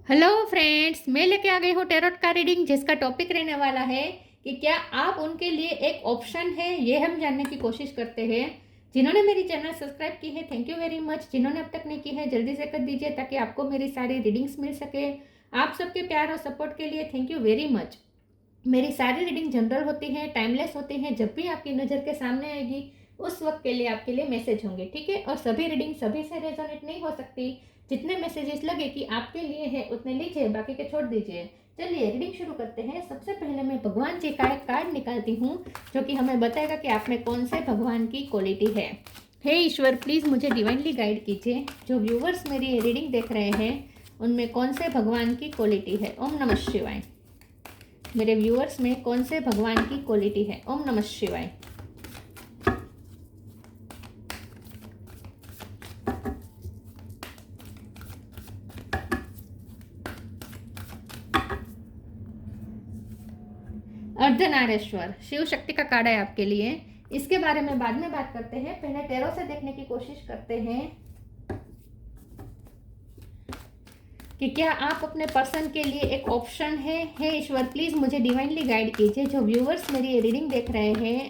Hello friends, मैं लेके आ गई हूँ टैरोट का रीडिंग, जिसका टॉपिक रहने वाला है कि क्या आप उनके लिए एक ऑप्शन है, ये हम जानने की कोशिश करते हैं। जिन्होंने मेरी चैनल सब्सक्राइब की है, थैंक यू वेरी मच। जिन्होंने अब तक नहीं की है, जल्दी से कर दीजिए ताकि आपको मेरी सारी रीडिंग्स मिल सके। आप सबके प्यार और सपोर्ट के लिए थैंक यू वेरी मच। मेरी सारी रीडिंग जनरल होती है, टाइमलेस होती है। जब भी आपकी नज़र के सामने आएगी उस वक्त के लिए आपके लिए मैसेज होंगे, ठीक है। और सभी रीडिंग सभी से रेजोनेट नहीं हो सकती। जितने मैसेजेस लगे कि आपके लिए है उतने लीजिए, बाकी के छोड़ दीजिए। चलिए रीडिंग शुरू करते हैं। सबसे पहले मैं भगवान जी का एक कार्ड निकालती हूँ जो कि हमें बताएगा कि आप में कौन से भगवान की क्वालिटी है। हे ईश्वर, प्लीज़ मुझे डिवाइनली गाइड कीजिए। जो व्यूवर्स मेरी रीडिंग देख रहे हैं उनमें कौन से भगवान की क्वालिटी है। ओम नमः शिवाय। मेरे व्यूअर्स में कौन से भगवान की क्वालिटी है। ओम नमः शिवाय। अर्धनारेश्वर शिव शक्ति का कार्ड है आपके लिए। इसके बारे में बाद में बात करते हैं, पहले टैरो से देखने की कोशिश करते हैं कि क्या आप अपने पर्सन के लिए एक ऑप्शन है। हे ईश्वर, प्लीज मुझे डिवाइनली गाइड कीजिए। जो व्यूअर्स मेरी रीडिंग देख रहे हैं,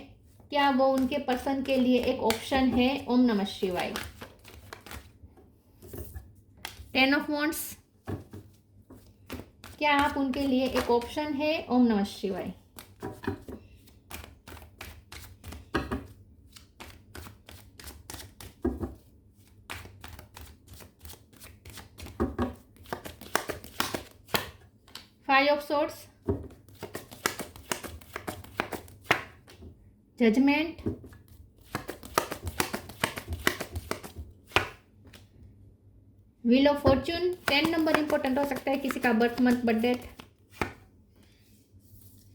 क्या वो उनके पर्सन के लिए एक ऑप्शन है। ओम नमः शिवाय। 10 ऑफ वॉन्ड्स, क्या आप उनके लिए एक ऑप्शन है। ओम नमः शिवाय। Five of swords, judgment, wheel of fortune. 10 number important हो सकता है किसी का, birth month, birth date.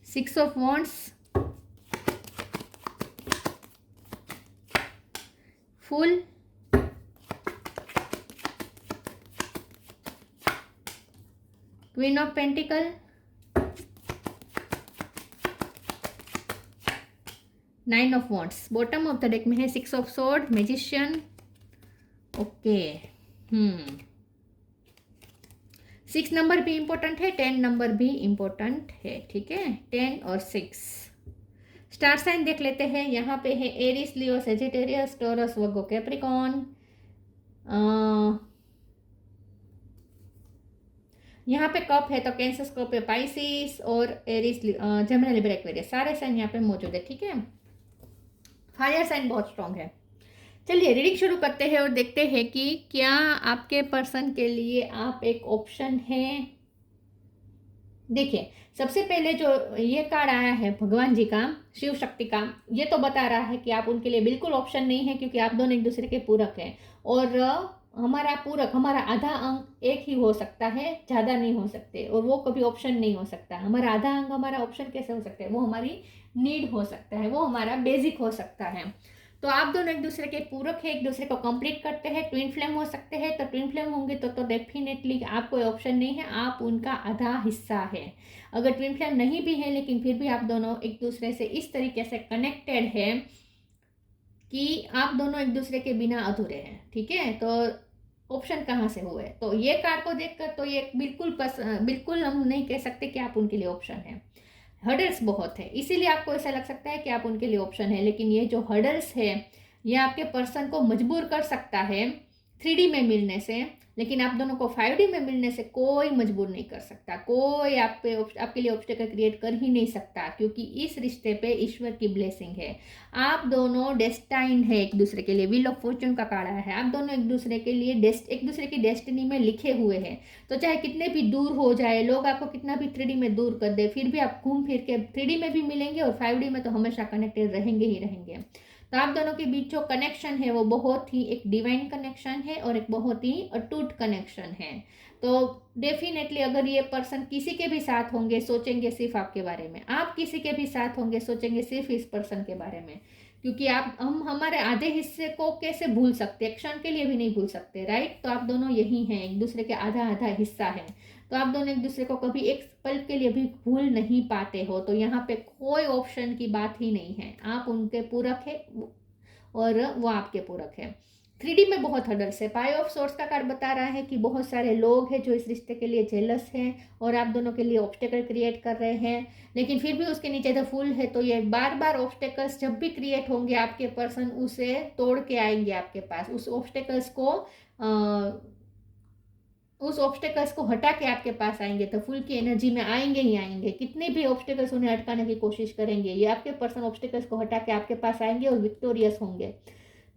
6 of wands, fool, queen of pentacle, 9 of wands. Bottom of the deck में है 6 of sword, magician. Okay, 6 number भी इंपॉर्टेंट है, 10 number भी इंपॉर्टेंट है, ठीक है। 10 और 6। स्टार साइन देख लेते हैं। यहाँ पे है एरिस, लियो, सेजिटेरियस, टॉरस, वर्गो, कैप्रिकॉन। यहाँ पे कप है तो कैंसर, कप है पाइसिस और एरिस, जेमिनी, लिब्रा, एक्वेरियस। सारे साइन यहाँ पे मौजूद है, ठीक है। फायर साइन बहुत स्ट्रांग है। चलिए रीडिंग शुरू करते हैं और देखते हैं कि क्या आपके पर्सन के लिए आप एक ऑप्शन है। देखिए, सबसे पहले जो ये कार्ड आया है भगवान जी का, शिव शक्ति का, ये तो बता रहा है कि आप उनके लिए बिल्कुल ऑप्शन नहीं है, क्योंकि आप दोनों एक दूसरे के पूरक हैं। और हमारा पूरक, हमारा आधा अंक एक ही हो सकता है, ज़्यादा नहीं हो सकते, और वो कभी ऑप्शन नहीं हो सकता। हमारा आधा अंक हमारा ऑप्शन कैसे हो सकता है, वो हमारी नीड हो सकता है, वो हमारा बेसिक हो सकता है। तो आप दोनों एक दूसरे के पूरक है, एक दूसरे को कंप्लीट करते हैं। ट्विन फ्लेम हो सकते हैं, तो ट्विन फ्लेम होंगे तो डेफिनेटली आप कोई ऑप्शन नहीं है, आप उनका आधा हिस्सा है। अगर ट्विन फ्लेम नहीं भी है लेकिन फिर भी आप दोनों एक दूसरे से इस तरीके से कनेक्टेड है कि आप दोनों एक दूसरे के बिना अधूरे हैं, ठीक है। तो ऑप्शन कहाँ से हुए, तो ये कार्ड को देखकर तो ये बिल्कुल हम नहीं कह सकते कि आप उनके लिए ऑप्शन है। हर्डल्स बहुत है, इसीलिए आपको ऐसा लग सकता है कि आप उनके लिए ऑप्शन है, लेकिन ये जो हर्डल्स है ये आपके पर्सन को मजबूर कर सकता है 3D में मिलने से, लेकिन आप दोनों को 5D में मिलने से कोई मजबूर नहीं कर सकता। कोई आपके लिए ऑब्स्टेकल क्रिएट कर ही नहीं सकता, क्योंकि इस रिश्ते पे ईश्वर की ब्लेसिंग है। आप दोनों डेस्टाइन है एक दूसरे के लिए। व्हील ऑफ फॉर्च्यून का कार्ड आया है। आप दोनों एक दूसरे के लिए एक दूसरे की डेस्टिनी में लिखे हुए हैं। तो चाहे कितने भी दूर हो जाए, लोग आपको कितना भी 3D में दूर कर दे, फिर भी आप घूम फिर के 3D में भी मिलेंगे और 5D में तो हमेशा कनेक्टेड रहेंगे ही रहेंगे। तो आप दोनों के बीच जो कनेक्शन है वो बहुत ही एक डिवाइन कनेक्शन है और एक बहुत ही अटूट कनेक्शन है। तो डेफिनेटली अगर ये पर्सन किसी के भी साथ होंगे, सोचेंगे सिर्फ आपके बारे में। आप किसी के भी साथ होंगे, सोचेंगे सिर्फ इस पर्सन के बारे में, क्योंकि हम हमारे आधे हिस्से को कैसे भूल सकते, एक क्षण के लिए भी नहीं भूल सकते, राइट। तो आप दोनों यही हैं, एक दूसरे के आधा आधा हिस्सा है। तो आप दोनों एक दूसरे को कभी एक पल के लिए भी भूल नहीं पाते हो। तो यहाँ पे कोई ऑप्शन की बात ही नहीं है, आप उनके पूरक है और वो आपके पूरक है। 3D में बहुत हर्डल्स है। 5 ऑफ सोर्स का कार्ड बता रहा है कि बहुत सारे लोग हैं जो इस रिश्ते के लिए जेलस हैं और आप दोनों के लिए ऑब्स्टेकल क्रिएट कर रहे हैं, लेकिन फिर भी उसके नीचे द फूल है। तो ये बार बार ऑब्स्टेकल्स जब भी क्रिएट होंगे आपके पर्सन उसे तोड़ के आएंगे आपके पास, उस ऑब्स्टेकल्स को हटा के आपके पास आएंगे। तो फुल की एनर्जी में आएंगे ही आएंगे। कितने भी ऑब्स्टेकल्स उन्हें हटाने की कोशिश करेंगे, ये आपके पर्सन ऑब्स्टेकल्स को हटा के आपके पास आएंगे और विक्टोरियस होंगे।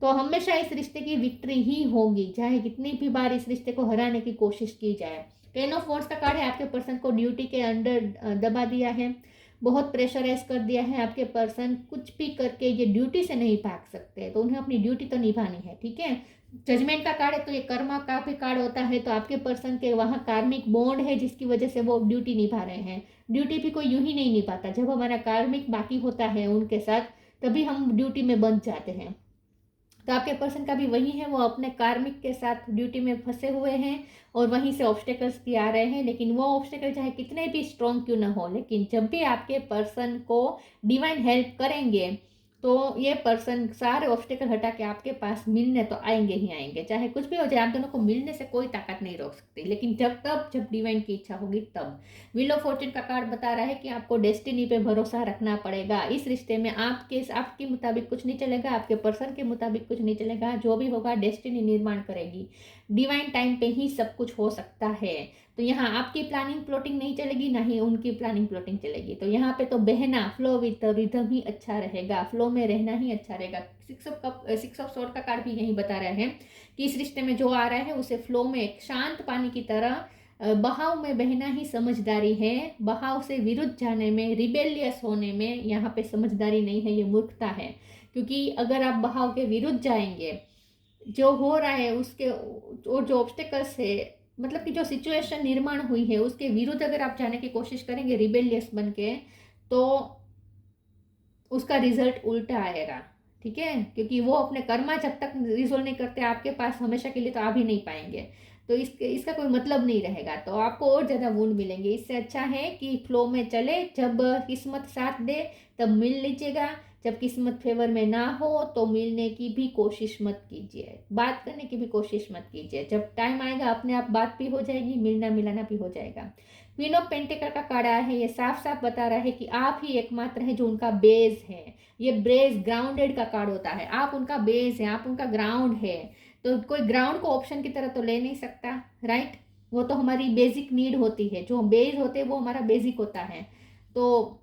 तो हमेशा इस रिश्ते की विक्ट्री ही होगी, चाहे कितनी भी बार इस रिश्ते को हराने की कोशिश की जाए। 10 ऑफ वॉन्ड्स का कार्ड है, आपके पर्सन को ड्यूटी के अंडर दबा दिया है, बहुत प्रेशराइज कर दिया है आपके पर्सन। कुछ भी करके ये ड्यूटी से नहीं भाग सकते, तो उन्हें अपनी ड्यूटी तो निभानी है, ठीक है। जजमेंट का कार्ड है, तो ये कर्मा का भी कार्ड होता है। तो आपके पर्सन के वहाँ कार्मिक बॉन्ड है जिसकी वजह से वो ड्यूटी निभा रहे हैं। ड्यूटी भी कोई यूं ही नहीं निभाता, जब हमारा कार्मिक बाकी होता है उनके साथ तभी हम ड्यूटी में बंध जाते हैं। तो आपके पर्सन का भी वही है, वो अपने कार्मिक के साथ ड्यूटी में फंसे हुए हैं और वहीं से ऑब्स्टेकल्स भी आ रहे हैं। लेकिन वो ऑब्स्टेकल चाहे कितने भी स्ट्रॉन्ग क्यों ना हो, लेकिन जब भी आपके पर्सन को डिवाइन हेल्प करेंगे तो ये पर्सन सारे ऑब्स्टेकल हटा के आपके पास मिलने तो आएंगे ही आएंगे। चाहे कुछ भी हो जाए, आप दोनों को मिलने से कोई ताकत नहीं रोक सकती, लेकिन जब डिवाइन की इच्छा होगी तब। व्हील ऑफ फॉर्च्यून का कार्ड बता रहा है कि आपको डेस्टिनी पे भरोसा रखना पड़ेगा। इस रिश्ते में आपके मुताबिक कुछ नहीं चलेगा, आपके पर्सन के मुताबिक कुछ नहीं चलेगा। जो भी होगा डेस्टिनी निर्माण करेगी। डिवाइन टाइम पे ही सब कुछ हो सकता है। तो यहाँ आपकी प्लानिंग प्लॉटिंग नहीं चलेगी, ना ही उनकी प्लानिंग प्लॉटिंग चलेगी। तो यहाँ पे तो बहना फ्लो विद रिदम ही अच्छा रहेगा, फ्लो में रहना ही अच्छा रहेगा। 6 ऑफ सोर्ड का कार्ड भी यही बता रहा है कि इस रिश्ते में जो आ रहा है उसे फ्लो में एक शांत पानी की तरह बहाव में बहना ही समझदारी है। बहाव से विरुद्ध जाने में, रिबेलियस होने में यहाँ पे समझदारी नहीं है, ये मूर्खता है। क्योंकि अगर आप बहाव के विरुद्ध जाएंगे, जो हो रहा है उसके और जो ऑब्स्टेकल्स है, मतलब कि जो सिचुएशन निर्माण हुई है उसके विरुद्ध अगर आप जाने की कोशिश करेंगे रिबेलियस बन के, तो उसका रिजल्ट उल्टा आएगा, ठीक है। क्योंकि वो अपने कर्मा जब तक रिजोल्व नहीं करते आपके पास हमेशा के लिए, तो आ भी नहीं पाएंगे। तो इसका कोई मतलब नहीं रहेगा, तो आपको और ज़्यादा वुंड मिलेंगे। इससे अच्छा है कि फ्लो में चले, जब किस्मत साथ दे तब मिल लीजिएगा, जब किस्मत फेवर में ना हो तो मिलने की भी कोशिश मत कीजिए, बात करने की भी कोशिश मत कीजिए। जब टाइम आएगा अपने आप बात भी हो जाएगी, मिलना मिलाना भी हो जाएगा। क्वीन ऑफ पेंटिकल का कार्ड आया है, ये साफ साफ बता रहा है कि आप ही एकमात्र है जो उनका बेस है। ये बेस ग्राउंडेड का कार्ड होता है, आप उनका बेस है, आप उनका ग्राउंड है। तो कोई ग्राउंड को ऑप्शन की तरह तो ले नहीं सकता, राइट। वो तो हमारी बेसिक नीड होती है, जो बेस होते हैं वो हमारा बेसिक होता है। तो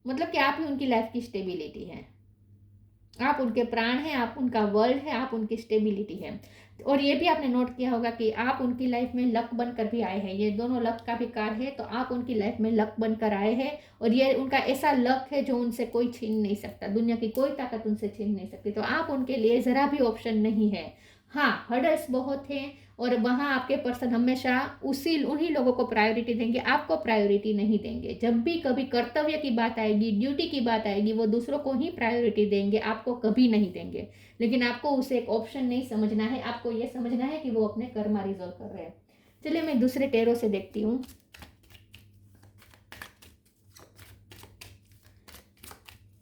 मतलब कि आप ही उनकी लाइफ की स्टेबिलिटी है, आप उनके प्राण हैं, आप उनका वर्ल्ड है, आप उनकी स्टेबिलिटी है। और ये भी आपने नोट किया होगा कि आप उनकी लाइफ में लक बनकर भी आए हैं। ये दोनों लक का भी कार्ड है, तो आप उनकी लाइफ में लक बनकर आए हैं और ये उनका ऐसा लक है जो उनसे कोई छीन नहीं सकता, दुनिया की कोई ताकत उनसे छीन नहीं सकती। तो आप उनके लिए ज़रा भी ऑप्शन नहीं है। हाँ, हर्डल्स बहुत हैं और वहाँ आपके पर्सन हमेशा उन्हीं लोगों को प्रायोरिटी देंगे, आपको प्रायोरिटी नहीं देंगे। जब भी कभी कर्तव्य की बात आएगी, ड्यूटी की बात आएगी, वो दूसरों को ही प्रायोरिटी देंगे, आपको कभी नहीं देंगे। लेकिन आपको उसे एक ऑप्शन नहीं समझना है, आपको ये समझना है कि वो अपने कर्मा रिजॉल्व कर रहे हैं। चलिए मैं दूसरे टेरो से देखती हूँ।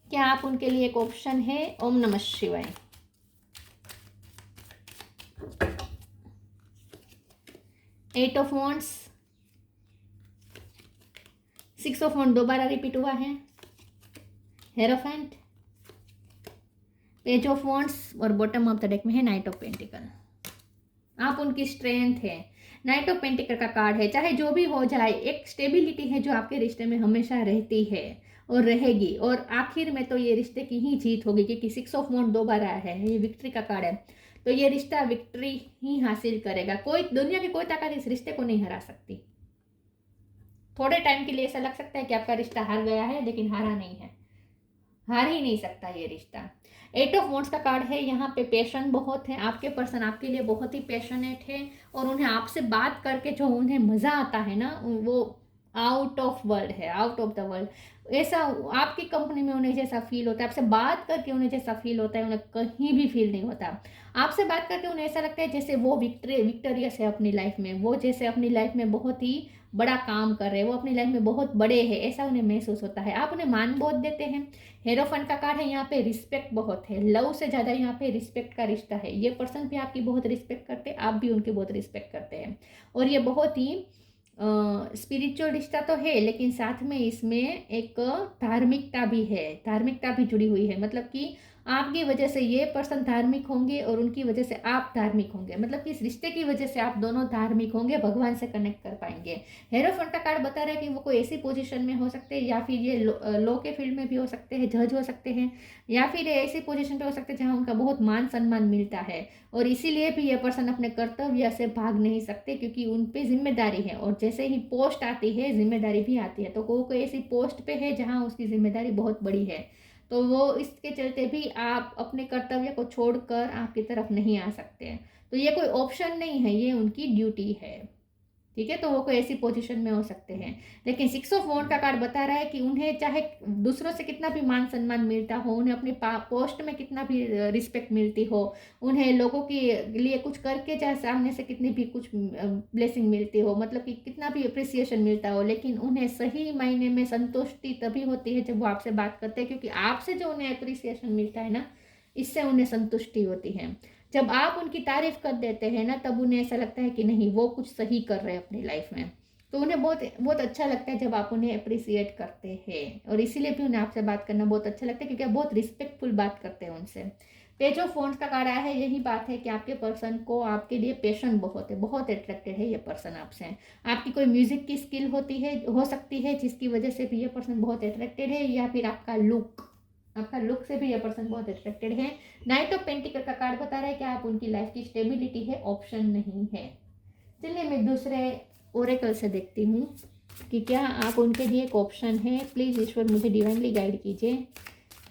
क्या आप उनके लिए एक ऑप्शन है? ओम नमः शिवाय। एट ऑफ वॉन्ड्स, 6 ऑफ वॉन्ड दोबारा रिपीट हुआ है, हेरोफेंट, पेज ऑफ वॉन्ड्स और बॉटम ऑफ द डेक में है नाइट ऑफ पेंटिकल। आप उनकी स्ट्रेंथ है। नाइट ऑफ पेंटिकल का कार्ड है, चाहे जो भी हो जाए एक स्टेबिलिटी है जो आपके रिश्ते में हमेशा रहती है और रहेगी, और आखिर में तो ये रिश्ते की ही जीत होगी, क्योंकि 6 ऑफ वॉन्ड दोबारा है, ये विक्ट्री का कार्ड है। तो ये रिश्ता विक्ट्री ही हासिल करेगा। कोई दुनिया की कोई ताकत इस रिश्ते को नहीं हरा सकती। थोड़े टाइम के लिए ऐसा लग सकता है कि आपका रिश्ता हार गया है, लेकिन हारा नहीं है, हार ही नहीं सकता ये रिश्ता। 8 ऑफ वॉन्ड्स का कार्ड है, यहाँ पे पैशन बहुत है, आपके पर्सन आपके लिए बहुत ही पैशनेट है और उन्हें आपसे बात करके जो उन्हें मज़ा आता है ना, वो आउट ऑफ वर्ल्ड है, आउट ऑफ द वर्ल्ड। ऐसा आपकी कंपनी में उन्हें जैसा फील होता है, आपसे बात करके उन्हें जैसा फील होता है, उन्हें कहीं भी फील नहीं होता। आपसे बात करके उन्हें ऐसा लगता है जैसे वो विक्टोरियस है अपनी लाइफ में, वो जैसे अपनी लाइफ में बहुत ही बड़ा काम कर रहे हैं, वो अपनी लाइफ में बहुत बड़े हैं, ऐसा उन्हें महसूस होता है। आप उन्हें मान बहुत देते हैं। हेरोफंट का कार्ड है, यहाँ पे रिस्पेक्ट बहुत है, लव से ज़्यादा यहाँ पे रिस्पेक्ट का रिश्ता है। ये पर्सन भी आपकी बहुत रिस्पेक्ट करते हैं, आप भी उनकी बहुत रिस्पेक्ट करते हैं। और ये बहुत ही स्पिरिचुअल रिश्ता तो है, लेकिन साथ में इसमें एक धार्मिकता भी है, धार्मिकता भी जुड़ी हुई है। मतलब कि आपकी वजह से ये पर्सन धार्मिक होंगे और उनकी वजह से आप धार्मिक होंगे। मतलब कि इस रिश्ते की वजह से आप दोनों धार्मिक होंगे, भगवान से कनेक्ट कर पाएंगे। हेरोफंट का कार्ड बता रहा है कि वो कोई ऐसी पोजीशन में हो सकते हैं, या फिर ये लॉ के फील्ड में भी हो सकते हैं, जज हो सकते हैं, या फिर ऐसी पोजीशन पे हो सकते हैं जहाँ उनका बहुत मान सम्मान मिलता है। और इसीलिए भी ये पर्सन अपने कर्तव्य से भाग नहीं सकते, क्योंकि उन पे जिम्मेदारी है, और जैसे ही पोस्ट आती है जिम्मेदारी भी आती है। तो वो कोई ऐसी पोस्ट पे है जहाँ उसकी जिम्मेदारी बहुत बड़ी है, तो वो इसके चलते भी आप अपने कर्तव्य को छोड़कर आपकी तरफ नहीं आ सकते हैं। तो ये कोई ऑप्शन नहीं है, ये उनकी ड्यूटी है। ठीक है, तो वो कोई ऐसी पोजीशन में हो सकते हैं। लेकिन 6 ऑफ वॉन्ड का कार्ड बता रहा है कि उन्हें चाहे दूसरों से कितना भी मान सम्मान मिलता हो, उन्हें अपनी पोस्ट में कितना भी रिस्पेक्ट मिलती हो, उन्हें लोगों के लिए कुछ करके चाहे सामने से कितनी भी कुछ ब्लेसिंग मिलती हो, मतलब कि कितना भी अप्रिसिएशन मिलता हो, लेकिन उन्हें सही मायने में संतुष्टि तभी होती है जब वो आपसे बात करते हैं, क्योंकि आपसे जो उन्हें अप्रिसिएशन मिलता है ना, इससे उन्हें संतुष्टि होती है। जब आप उनकी तारीफ कर देते हैं ना, तब उन्हें ऐसा लगता है कि नहीं, वो कुछ सही कर रहे हैं अपनी लाइफ में। तो उन्हें बहुत बहुत अच्छा लगता है जब आप उन्हें अप्रिसिएट करते हैं, और इसीलिए भी उन्हें आपसे बात करना बहुत अच्छा लगता है, क्योंकि आप बहुत रिस्पेक्टफुल बात करते हैं उनसे। पेज ऑफ वॉन्ड्स का कार्ड आया है, यही बात है कि आपके पर्सन को आपके लिए पैशन बहुत है, बहुत अट्रैक्टेड है ये पर्सन आपसे। आपकी कोई म्यूजिक की स्किल होती है, हो सकती है, जिसकी वजह से भी ये पर्सन बहुत अट्रैक्टेड है, या फिर आपका लुक से भी ये पर्सन बहुत अट्रैक्टेड है। नाइट ऑफ पेंटिकल का कार्ड बता रहा है कि आप उनकी लाइफ की स्टेबिलिटी है, ऑप्शन नहीं है। चलिए मैं दूसरे ओरेकल से देखती हूँ कि क्या आप उनके लिए एक ऑप्शन है। प्लीज़ ईश्वर मुझे डिवाइनली गाइड कीजिए,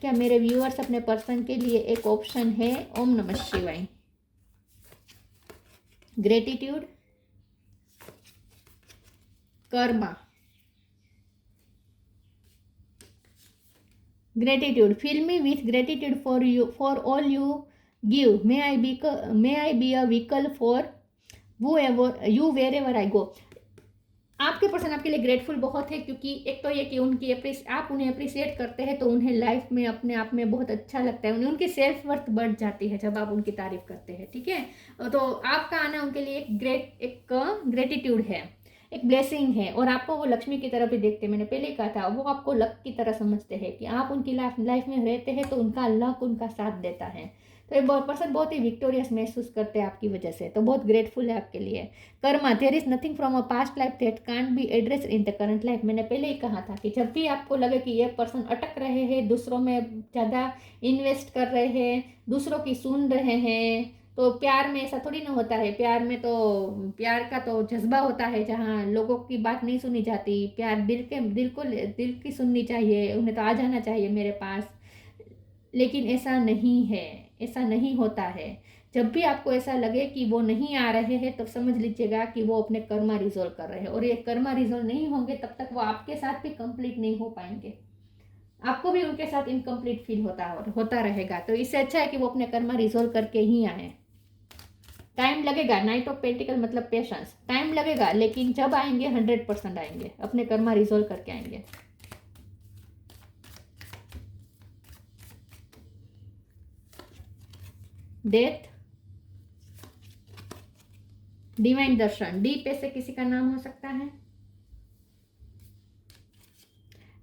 क्या मेरे व्यूअर्स अपने पर्सन के लिए एक ऑप्शन है। ओम नमः शिवाय। Gratitude, Karma. Gratitude. Fill me with gratitude for you, for all you give. May I be a vehicle for whoever you wherever I go. आपके पर्सन आपके लिए ग्रेटफुल बहुत है, क्योंकि एक तो ये कि आप उन्हें अप्रिशिएट करते हैं, तो उन्हें लाइफ में अपने आप में बहुत अच्छा लगता है, उनकी सेल्फ वर्थ बढ़ जाती है जब आप उनकी तारीफ करते हैं। ठीक है, तो आपका आना उनके लिए एक ग्रेटिट्यूड है, एक ब्लेसिंग है, और आपको वो लक्ष्मी की तरफ भी देखते हैं। मैंने पहले कहा था, वो आपको लक की तरह समझते हैं कि आप उनकी लाइफ में रहते हैं, तो उनका लक उनका साथ देता है। तो ये पर्सन बहुत ही विक्टोरियस महसूस करते हैं आपकी वजह से, तो बहुत ग्रेटफुल है आपके लिए। Karma, there is nothing from a past life that can't be address in the current life. मैंने पहले ही कहा था कि जब भी आपको लगे कि ये पर्सन अटक रहे हैं, दूसरों में ज़्यादा इन्वेस्ट कर रहे हैं, दूसरों की सुन रहे हैं, तो प्यार में ऐसा थोड़ी ना होता है। प्यार का तो जज्बा होता है, जहाँ लोगों की बात नहीं सुनी जाती। प्यार दिल की सुननी चाहिए, उन्हें तो आ जाना चाहिए मेरे पास। लेकिन ऐसा नहीं है, ऐसा नहीं होता है। जब भी आपको ऐसा लगे कि वो नहीं आ रहे हैं, तब समझ लीजिएगा कि वो अपने कर्मा रिजॉल्व कर रहे हैं, और ये कर्मा रिजॉल्व नहीं होंगे तब तक वो आपके साथ भी कंप्लीट नहीं हो पाएंगे। आपको भी उनके साथ इनकम्प्लीट फील होता रहेगा। तो इससे अच्छा है कि वो अपने कर्मा रिजॉल्व करके ही आए। टाइम लगेगा, नाइट ऑफ पेंटिकल मतलब पेशेंस, टाइम लगेगा, लेकिन जब आएंगे 100% आएंगे, अपने कर्मा रिजॉल्व करके आएंगे। डेथ, डिवाइन दर्शन, डी पे से किसी का नाम हो सकता है।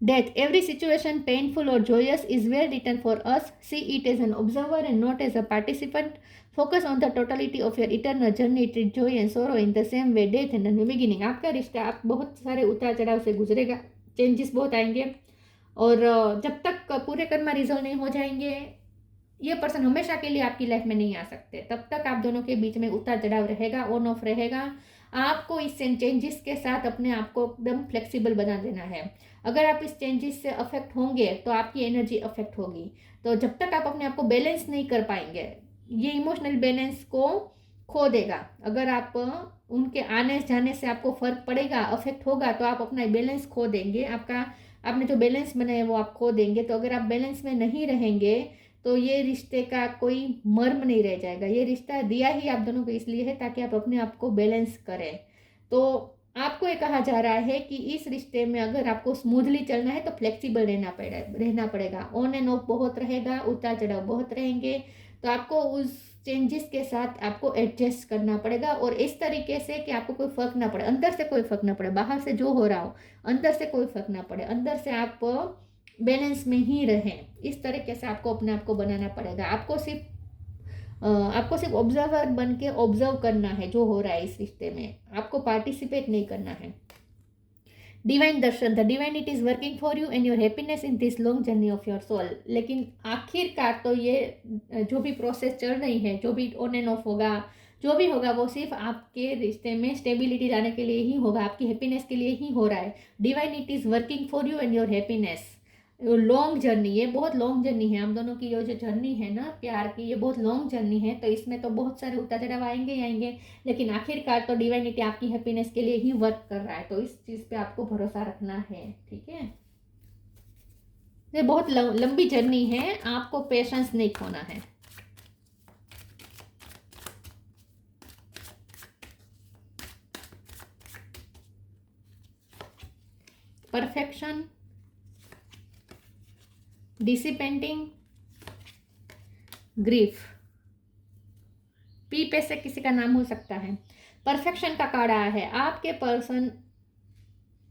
डेथ, एवरी सिचुएशन पेनफुल और joyous is well written for us. See it as an observer and not as a participant. Focus on the totality of your eternal journey. Treat joy and sorrow in the same way. Death and a new beginning. आपका रिश्ता आप बहुत सारे उतार चढ़ाव से गुजरेगा, changes बहुत आएंगे, और जब तक पूरे कर्म रिजॉल्व नहीं हो जाएंगे, ये पर्सन हमेशा के लिए आपकी लाइफ में नहीं आ सकते। तब तक आप दोनों के बीच में उतार चढ़ाव रहेगा, ऑन ऑफ रहेगा। आपको इस चेंजेस के साथ अपने आप को एकदम फ्लेक्सिबल बना देना है। अगर आप इस चेंजेस से अफेक्ट होंगे तो आपकी एनर्जी अफेक्ट होगी। तो जब तक आप अपने आप को बैलेंस नहीं कर पाएंगे, ये इमोशनल बैलेंस को खो देगा। अगर आप उनके आने जाने से आपको फ़र्क पड़ेगा, अफेक्ट होगा, तो आप अपना बैलेंस खो देंगे। आपने जो बैलेंस बनाया वो आप खो देंगे। तो अगर आप बैलेंस में नहीं रहेंगे तो ये रिश्ते का कोई मर्म नहीं रह जाएगा। ये रिश्ता दिया ही आप दोनों को इसलिए है ताकि आप अपने आप को बैलेंस करें। तो आपको ये कहा जा रहा है कि इस रिश्ते में अगर आपको स्मूथली चलना है तो फ्लेक्सिबल रहना पड़ेगा। ऑन एंड ऑफ बहुत रहेगा, उतार चढ़ाव बहुत रहेंगे, तो आपको उस चेंजेस के साथ आपको एडजस्ट करना पड़ेगा, और इस तरीके से कि आपको कोई फर्क ना पड़े, अंदर से कोई फर्क ना पड़े, बाहर से जो हो रहा हो अंदर से कोई फर्क ना पड़े, अंदर से आप बैलेंस में ही रहें। इस तरीके से आपको अपने आप को बनाना पड़ेगा। आपको सिर्फ ऑब्जर्वर बन के ऑब्जर्व करना है जो हो रहा है इस रिश्ते में, आपको पार्टिसिपेट नहीं करना है। Divine darshan, the divinity is working for you and your happiness in this long journey of your soul. लेकिन आखिरकार तो ये जो भी प्रोसेस चल रही है, जो भी ऑन एंड ऑफ होगा, जो भी होगा, वो सिर्फ आपके रिश्ते में स्टेबिलिटी लाने के लिए ही होगा, आपकी हैप्पीनेस के लिए ही हो रहा है। Divinity is working for you and your happiness. Long journey, ये बहुत लॉन्ग जर्नी है। हम दोनों की जो जर्नी है ना प्यार की, ये बहुत लॉन्ग जर्नी है। तो इसमें तो बहुत सारे उतार चढ़ाव आएंगे ही आएंगे, लेकिन आखिरकार तो डिवाइनिटी आपकी हैप्पीनेस के लिए ही वर्क कर रहा है। तो इस चीज़ पे आपको भरोसा रखना है, ठीक है। ये बहुत लंबी जर्नी है, आपको पेशेंस नहीं खोना है। Perfection, डिसिपेंटिंग, grief. पी पे से किसी का नाम हो सकता है। परफेक्शन का कार्ड आया है। आपके पर्सन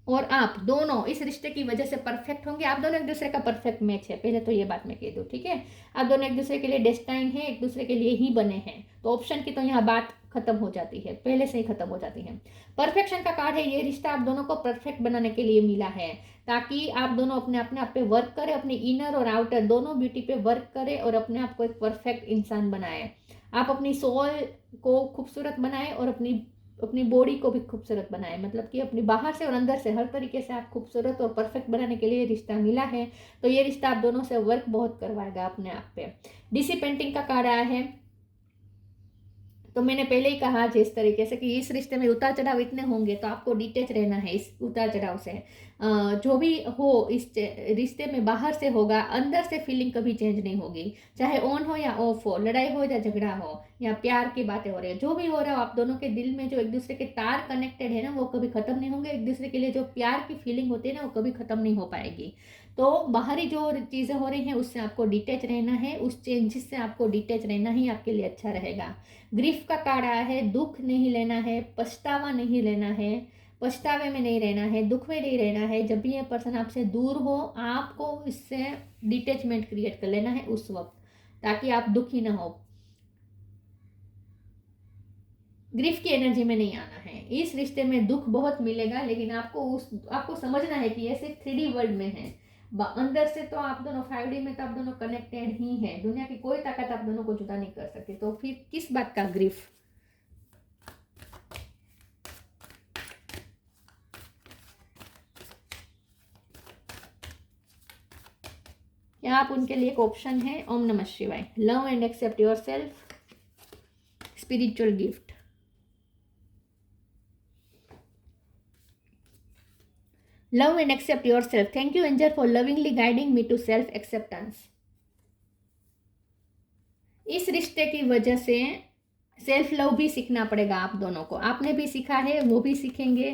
और आप दोनों इस रिश्ते की वजह से परफेक्ट होंगे। आप दोनों एक दूसरे का परफेक्ट मैच है, पहले तो ये बात मैं कह दूं, ठीक है। आप दोनों एक दूसरे के लिए डेस्टाइन है, एक दूसरे के लिए ही बने हैं। तो ऑप्शन की तो यहाँ बात खत्म हो जाती है, पहले से ही खत्म हो जाती है। परफेक्शन का कार्ड है। ये रिश्ता आप दोनों को परफेक्ट बनाने के लिए मिला है, ताकि आप दोनों अपने आप पे वर्क करें, अपने इनर और आउटर दोनों ब्यूटी पे वर्क करें और अपने आप को एक परफेक्ट इंसान बनाए। आप अपनी सोल को खूबसूरत बनाए और अपनी बॉडी को भी खूबसूरत बनाए, मतलब कि अपनी बाहर से और अंदर से हर तरीके से आप खूबसूरत और परफेक्ट बनाने के लिए रिश्ता मिला है। तो ये रिश्ता आप दोनों से वर्क बहुत करवाएगा अपने आप पे। डीसी पेंटिंग का कार्ड आया है। तो मैंने पहले ही कहा जिस तरीके से कि इस रिश्ते में उतार चढ़ाव इतने होंगे, तो आपको डिटेच रहना है इस उतार चढ़ाव से। जो भी हो इस रिश्ते में बाहर से होगा, अंदर से फीलिंग कभी चेंज नहीं होगी। चाहे ऑन हो या ऑफ हो, लड़ाई हो या झगड़ा हो या प्यार की बातें हो रही है, जो भी हो रहा हो, आप दोनों के दिल में जो एक दूसरे के तार कनेक्टेड है ना, वो कभी खत्म नहीं होंगे। एक दूसरे के लिए जो प्यार की फीलिंग होती है ना, वो कभी खत्म नहीं हो पाएगी। तो बाहरी जो चीज़ें हो रही हैं उससे आपको डिटेच रहना है, उस चेंजेस से आपको डिटेच रहना ही आपके लिए अच्छा रहेगा। ग्रीफ का कार्ड आया है। दुख नहीं लेना है, पछतावा नहीं लेना है, पछतावे में नहीं रहना है, दुख में नहीं रहना है। जब भी ये पर्सन आपसे दूर हो, आपको इससे डिटेचमेंट क्रिएट कर लेना है उस वक्त, ताकि आप दुखी ना हो। ग्रीफ की एनर्जी में नहीं आना है। इस रिश्ते में दुख बहुत मिलेगा, लेकिन आपको समझना है कि ये सिर्फ 3D वर्ल्ड में है। अंदर से तो आप दोनों 5D में तो आप दोनों कनेक्टेड ही हैं। दुनिया की कोई ताकत आप दोनों को जुदा नहीं कर सकती, तो फिर किस बात का ग्रीफ। क्या आप उनके लिए एक ऑप्शन है। ओम नमः शिवाय। Love and accept yourself, spiritual gift. Love and accept yourself. Thank you angel for lovingly guiding me to self acceptance. इस रिश्ते की वजह से सेल्फ लव भी सीखना पड़ेगा आप दोनों को। आपने भी सीखा है, वो भी सीखेंगे,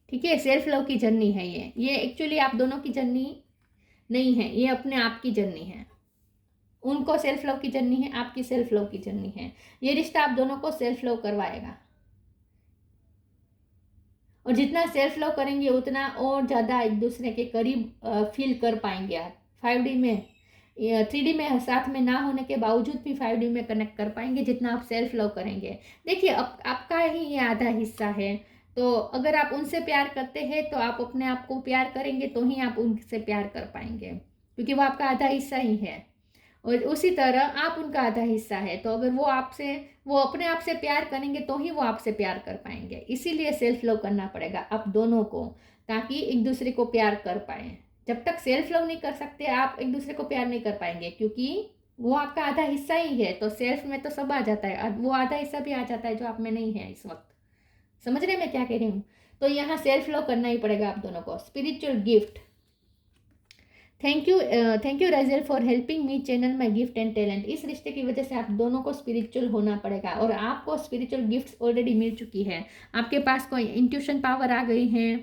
ठीक है। सेल्फ लव की जर्नी है ये एक्चुअली आप दोनों की जर्नी नहीं है, ये अपने आप की जर्नी है। उनको सेल्फ लव की जर्नी है, आपकी सेल्फ लव की जर्नी है। ये रिश्ता आप दोनों को सेल्फ लव करवाएगा, और जितना सेल्फ लव करेंगे उतना और ज़्यादा एक दूसरे के करीब फील कर पाएंगे आप। 5D में 3D में साथ में ना होने के बावजूद भी 5D में कनेक्ट कर पाएंगे जितना आप सेल्फ लव करेंगे। देखिए आपका ही ये आधा हिस्सा है, तो अगर आप उनसे प्यार करते हैं तो आप अपने आप को प्यार करेंगे, तो ही आप उनसे प्यार कर पाएंगे, क्योंकि वो आपका आधा हिस्सा ही है। और उसी तरह आप उनका आधा हिस्सा है, तो अगर वो अपने आप से प्यार करेंगे तो ही वो आपसे प्यार कर पाएंगे। इसीलिए सेल्फ लव करना पड़ेगा आप दोनों को, ताकि एक दूसरे को प्यार कर पाए। जब तक सेल्फ लव नहीं कर सकते आप एक दूसरे को प्यार नहीं कर पाएंगे, क्योंकि वो आपका आधा हिस्सा ही है। तो सेल्फ में तो सब आ जाता है, वो आधा हिस्सा भी आ जाता है जो आप में नहीं है इस वक्त। समझ रहे हैं मैं क्या कह रही हूँ? तो यहाँ सेल्फ लव करना ही पड़ेगा आप दोनों को। Spiritual gift, thank you Raizal for helping me channel my gift and talent. इस रिश्ते की वजह से आप दोनों को स्पिरिचुअल होना पड़ेगा और आपको स्पिरिचुअल गिफ्ट्स ऑलरेडी मिल चुकी है। आपके पास कोई इंट्यूशन पावर आ गई है,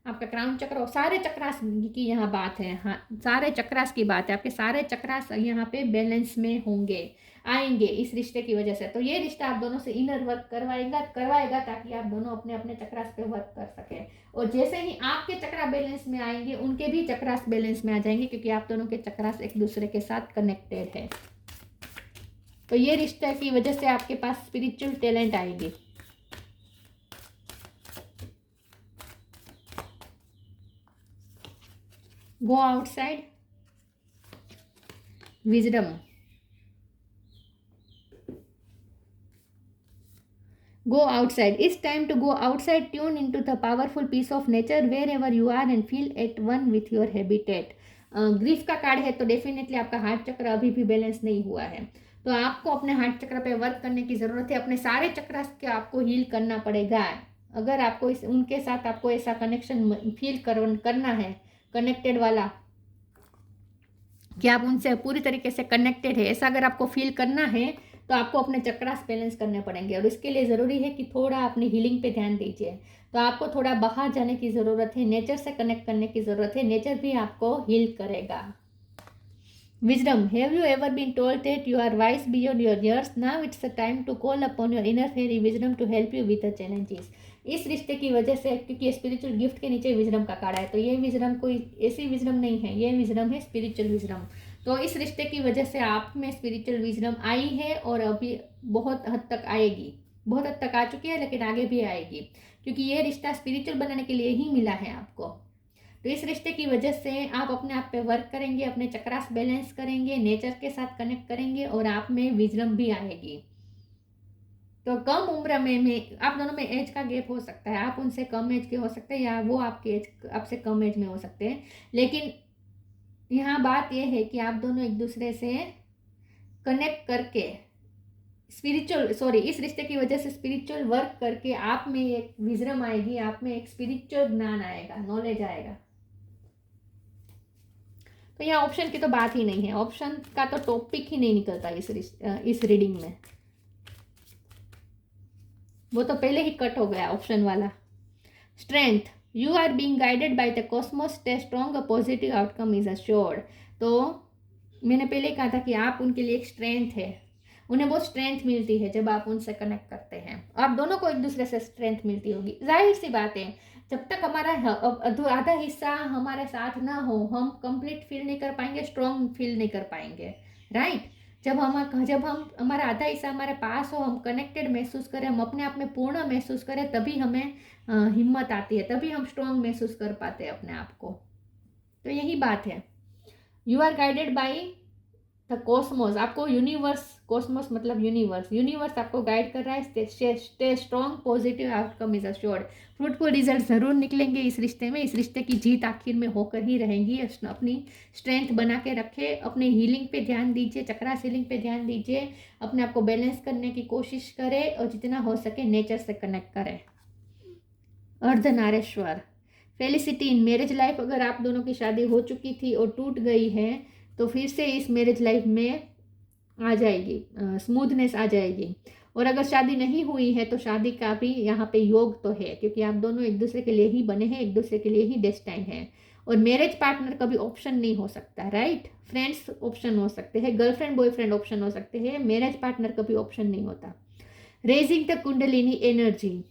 आपका क्राउन चक्र, सारे चक्रास की यहाँ बात है। हाँ, सारे चक्रास की बात है, आपके सारे चक्रास यहाँ पे बैलेंस में होंगे, आएंगे इस रिश्ते की वजह से। तो ये रिश्ता आप दोनों से इनर वर्क करवाएगा ताकि आप दोनों अपने अपने चक्रास पे वर्क कर सके। और जैसे ही आपके चक्रा बैलेंस में आएंगे उनके भी चक्रास बैलेंस में आ जाएंगे, क्योंकि आप दोनों के चक्रास एक दूसरे के साथ कनेक्टेड है। तो ये रिश्ते की वजह से आपके पास स्पिरिचुअल टैलेंट आएगी। Go outside, wisdom, go outside. It's time to go outside. Tune into the powerful piece of nature wherever you are and feel at one with your habitat. Grief का कार्ड है तो definitely आपका heart चक्र अभी भी balance नहीं हुआ है, तो आपको अपने हार्ट चक्र पे वर्क करने की ज़रूरत है। अपने सारे चक्र के आपको हील करना पड़ेगा। अगर आपको उनके साथ आपको ऐसा कनेक्शन फील करना है, कनेक्टेड वाला, कि आप उनसे पूरी तरीके से कनेक्टेड है, ऐसा अगर आपको फील करना है तो आपको अपने चक्रास बैलेंस करने पड़ेंगे। और इसके लिए ज़रूरी है कि थोड़ा अपनी हीलिंग पे ध्यान दीजिए। तो आपको थोड़ा बाहर जाने की ज़रूरत है, नेचर से कनेक्ट करने की ज़रूरत है, नेचर भी आपको हील करेगा। Wisdom, have you ever been told that you are wise beyond your years? Now it's the time to call upon your inner fairy wisdom to help you with the challenges. इस रिश्ते की वजह से, क्योंकि spiritual gift के नीचे wisdom का card है, तो ये विजडम कोई ऐसी विजडम नहीं है, ये विजडम है स्पिरिचुअल विजडम। तो इस रिश्ते की वजह से आप में स्पिरिचुअल विजडम आई है और अभी बहुत हद तक आएगी, बहुत हद तक आ चुकी है, लेकिन आगे भी आएगी, क्योंकि ये रिश्ता स्पिरिचुअल बनाने के लिए ही मिला है आपको। तो इस रिश्ते की वजह से आप अपने आप पे वर्क करेंगे, अपने चक्रास बैलेंस करेंगे, नेचर के साथ कनेक्ट करेंगे और आप में विजडम भी आएगी। तो कम उम्र में आप दोनों में एज का गैप हो सकता है, आप उनसे कम एज के हो सकते हैं या वो आपसे कम एज में हो सकते हैं, लेकिन यहाँ बात यह है कि आप दोनों एक दूसरे से कनेक्ट करके इस रिश्ते की वजह से स्पिरिचुअल वर्क करके आप में एक विजडम आएगी, आप में एक स्पिरिचुअल ज्ञान आएगा, नॉलेज आएगा। तो यहाँ ऑप्शन की तो बात ही नहीं है, ऑप्शन का तो टॉपिक ही नहीं निकलता इस रीडिंग में, वो तो पहले ही कट हो गया ऑप्शन वाला। Strength, you are being guided by the cosmos, stay strong, a positive outcome is assured. तो मैंने पहले कहा था कि आप उनके लिए एक स्ट्रेंथ है, उन्हें बहुत स्ट्रेंथ मिलती है जब आप उनसे कनेक्ट करते हैं। आप दोनों को एक दूसरे से स्ट्रेंथ मिलती होगी। जाहिर सी बात है, जब तक हमारा आधा हिस्सा हमारे साथ ना हो, हम कंप्लीट फील नहीं कर पाएंगे, स्ट्रॉन्ग फील नहीं कर पाएंगे, राइट। जब हम हमारा आधा हिस्सा हमारे पास हो, हम कनेक्टेड महसूस करें, हम अपने आप में पूर्ण महसूस करें, तभी हमें हिम्मत आती है, तभी हम स्ट्रॉन्ग महसूस कर पाते हैं अपने आप को। तो यही बात है, you are guided by the cosmos. आपको यूनिवर्स, कॉस्मोस मतलब यूनिवर्स आपको गाइड कर रहा है। Stay strong, positive outcome is assured. Fruitful result ज़रूर निकलेंगे इस रिश्ते में, इस रिश्ते की जीत आखिर में होकर ही रहेंगी। अपनी स्ट्रेंथ बना के रखे, अपने हीलिंग पे ध्यान दीजिए, चक्रास हीलिंग पे ध्यान दीजिए, अपने आप को बैलेंस करने की कोशिश करें और जितना हो सके नेचर से कनेक्ट करें। Ardhanarishvara, felicity in marriage life. अगर आप दोनों की शादी हो चुकी थी और टूट गई है तो फिर से इस मैरिज लाइफ में आ जाएगी, स्मूथनेस आ जाएगी। और अगर शादी नहीं हुई है तो शादी का भी यहाँ पे योग तो है, क्योंकि आप दोनों एक दूसरे के लिए ही बने हैं, एक दूसरे के लिए ही डेस्टाइन है। और मैरिज पार्टनर कभी ऑप्शन नहीं हो सकता, राइट। फ्रेंड्स ऑप्शन हो सकते हैं, गर्लफ्रेंड बॉयफ्रेंड ऑप्शन हो सकते हैं, मैरिज पार्टनर कभी ऑप्शन नहीं होता। रेजिंग द कुंडलिनी एनर्जी,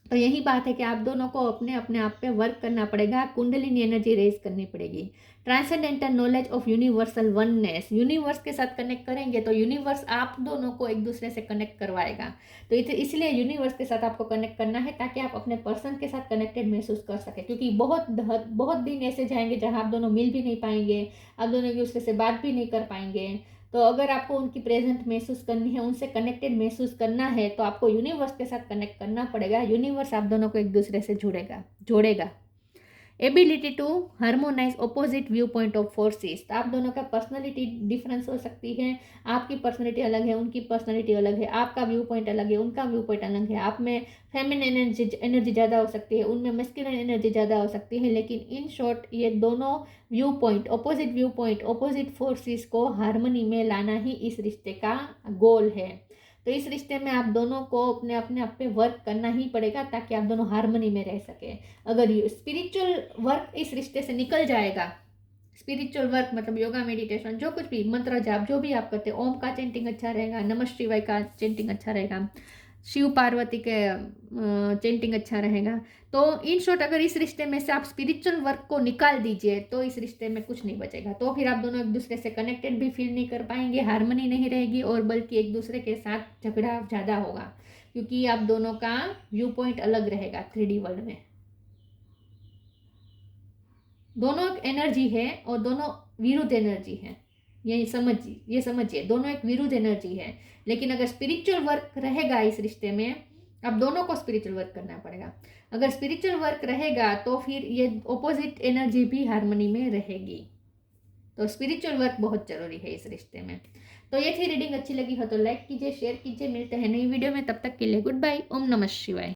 तो यही बात है कि आप दोनों को अपने आप पे वर्क करना पड़ेगा, कुंडलिनी एनर्जी रेज करनी पड़ेगी। Transcendental knowledge of universal oneness, universe के साथ कनेक्ट करेंगे तो यूनिवर्स आप दोनों को एक दूसरे से कनेक्ट करवाएगा। तो इसलिए यूनिवर्स के साथ आपको कनेक्ट करना है ताकि आप अपने पर्सन के साथ कनेक्टेड महसूस कर सके, क्योंकि बहुत दिन ऐसे जाएंगे जहाँ आप दोनों मिल भी नहीं पाएंगे, आप दोनों एक दूसरे से बात भी नहीं कर पाएंगे। तो अगर आपको उनकी प्रेजेंट महसूस करनी है, उनसे कनेक्टेड महसूस करना है, तो आपको यूनिवर्स के साथ कनेक्ट करना पड़ेगा। यूनिवर्स आप दोनों को एक दूसरे से जोड़ेगा। Ability to harmonize opposite viewpoint of forces. तो आप दोनों का पर्सनैलिटी डिफरेंस हो सकती है, आपकी पर्सनैलिटी अलग है, उनकी पर्सनैलिटी अलग है, आपका व्यू पॉइंट अलग है, उनका व्यू पॉइंट अलग है, आप में फेमिनिन एनर्जी ज़्यादा हो सकती है, उनमें मैस्कुलिन एनर्जी ज़्यादा हो सकती है। लेकिन इन शॉर्ट ये दोनों व्यू पॉइंट, अपोजिट फोर्सेस को हार्मनी में लाना ही इस रिश्ते का गोल है। तो इस रिश्ते में आप दोनों को अपने अपने आप पे वर्क करना ही पड़ेगा ताकि आप दोनों हार्मनी में रह सके। अगर स्पिरिचुअल वर्क इस रिश्ते से निकल जाएगा, स्पिरिचुअल वर्क मतलब योगा, मेडिटेशन, जो कुछ भी, मंत्र जाप, जो भी आप करते हैं, ओम का चेंटिंग अच्छा रहेगा, नमः शिवाय का चेंटिंग अच्छा रहेगा, शिव पार्वती के चेंटिंग अच्छा रहेगा। तो इन शॉर्ट अगर इस रिश्ते में से आप स्पिरिचुअल वर्क को निकाल दीजिए तो इस रिश्ते में कुछ नहीं बचेगा। तो फिर आप दोनों एक दूसरे से कनेक्टेड भी फील नहीं कर पाएंगे, हार्मनी नहीं रहेगी, और बल्कि एक दूसरे के साथ झगड़ा ज़्यादा होगा, क्योंकि आप दोनों का व्यू पॉइंट अलग रहेगा 3D वर्ल्ड में। दोनों एक एनर्जी है और दोनों विरुद्ध एनर्जी है, ये समझिए दोनों एक विरुद्ध एनर्जी है। लेकिन अगर स्पिरिचुअल वर्क रहेगा इस रिश्ते में, अब दोनों को स्पिरिचुअल वर्क करना पड़ेगा। अगर स्पिरिचुअल वर्क रहेगा तो फिर ये ऑपोजिट एनर्जी भी हार्मनी में रहेगी। तो स्पिरिचुअल वर्क बहुत जरूरी है इस रिश्ते में। तो ये थी रीडिंग, अच्छी लगी हो तो लाइक कीजिए, शेयर कीजिए। मिलते हैं नई वीडियो में, तब तक के लिए गुड बाय। ओम नमः शिवाय।